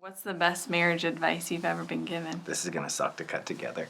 What's the best marriage advice you've ever been given? This is going to suck to cut together.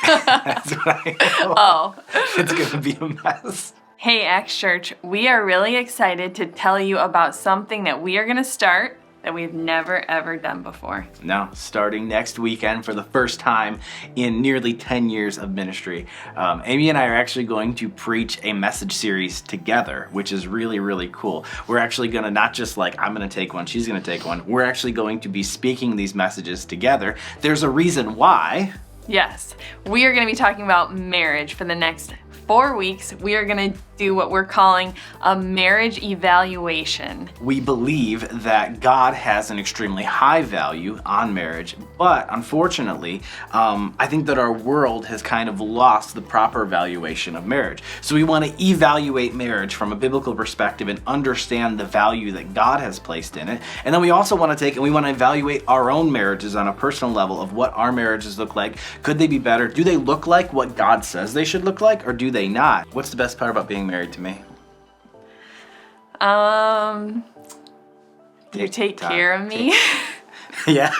That's what I know. Oh. It's going to be a mess. Hey, Acts Church, we are really excited to tell you about something that we are going to start that we've never ever done before. No, starting next weekend for the first time in nearly 10 years of ministry. Amy and I are actually going to preach a message series together, which is really, really cool. We're actually going to not just like, I'm going to take one, she's going to take one. We're actually going to be speaking these messages together. There's a reason why. Yes, we are going to be talking about marriage for the next 4 weeks. We are going to do what we're calling a marriage evaluation. We believe that God has an extremely high value on marriage, but unfortunately, I think that our world has kind of lost the proper valuation of marriage. So we want to evaluate marriage from a biblical perspective and understand the value that God has placed in it. And then we also want to take and we want to evaluate our own marriages on a personal level of what our marriages look like. Could they be better? Do they look like what God says they should look like, or do they not? What's the best part about being married to me? You take care of me. Yeah.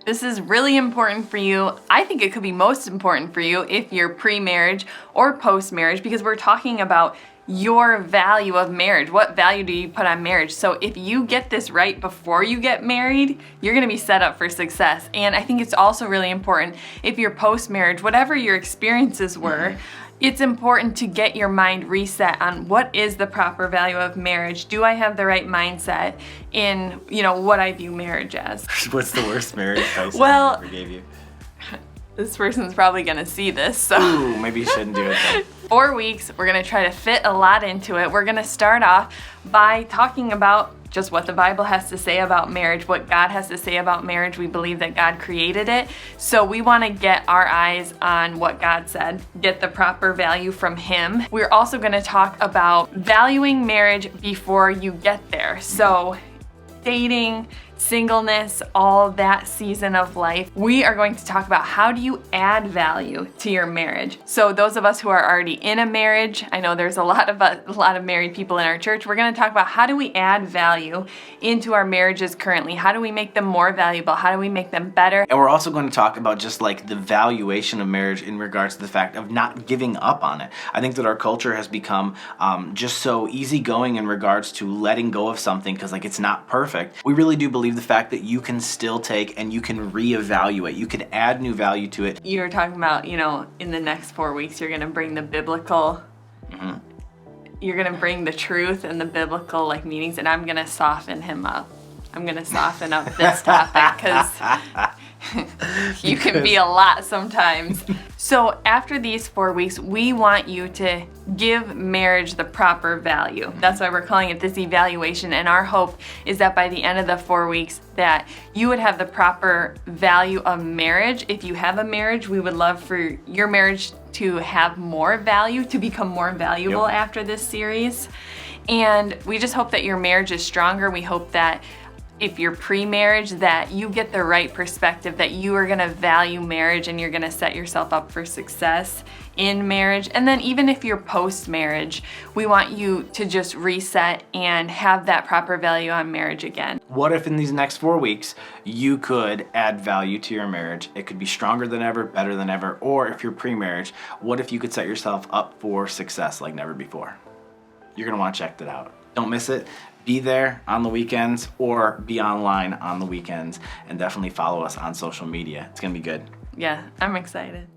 This is really important for you. I think it could be most important for you if you're pre-marriage or post-marriage, because we're talking about your value of marriage. What value do you put on marriage? So if you get this right before you get married, you're gonna be set up for success. And I think it's also really important if you're post-marriage, whatever your experiences were, it's important to get your mind reset on what is the proper value of marriage. Do I have the right mindset in, what I view marriage as? What's the worst marriage advice Well, I ever gave you? This person's probably gonna see this, so. Ooh, maybe you shouldn't do it then. 4 weeks, we're gonna try to fit a lot into it. We're gonna start off by talking about just what the Bible has to say about marriage, what God has to say about marriage. We believe that God created it. So we wanna get our eyes on what God said, get the proper value from Him. We're also gonna talk about valuing marriage before you get there. So dating, singleness, all that season of life. We are going to talk about how do you add value to your marriage. So those of us who are already in a marriage, I know there's a lot of married people in our church. We're going to talk about how do we add value into our marriages currently? How do we make them more valuable? How do we make them better? And we're also going to talk about just like the valuation of marriage in regards to the fact of not giving up on it. I think that our culture has become just so easygoing in regards to letting go of something because like it's not perfect. We really do believe the fact that you can still take and you can reevaluate. You can add new value to it. You were talking about, in the next 4 weeks, you're going to bring the biblical, you're going to bring the truth and the biblical meanings, and I'm going to soften him up. I'm going to soften up this topic because you can be a lot sometimes. So after these 4 weeks, we want you to give marriage the proper value. That's why we're calling it this evaluation. And our hope is that by the end of the 4 weeks that you would have the proper value of marriage. If you have a marriage, we would love for your marriage to have more value, to become more valuable after this series. And we just hope that your marriage is stronger. We hope that if you're pre-marriage, that you get the right perspective, that you are gonna value marriage and you're gonna set yourself up for success in marriage. And then even if you're post-marriage, we want you to just reset and have that proper value on marriage again. What if in these next 4 weeks, you could add value to your marriage? It could be stronger than ever, better than ever, or if you're pre-marriage, what if you could set yourself up for success like never before? You're gonna wanna check that out. Don't miss it. Be there on the weekends or be online on the weekends, and definitely follow us on social media. It's gonna be good. Yeah, I'm excited.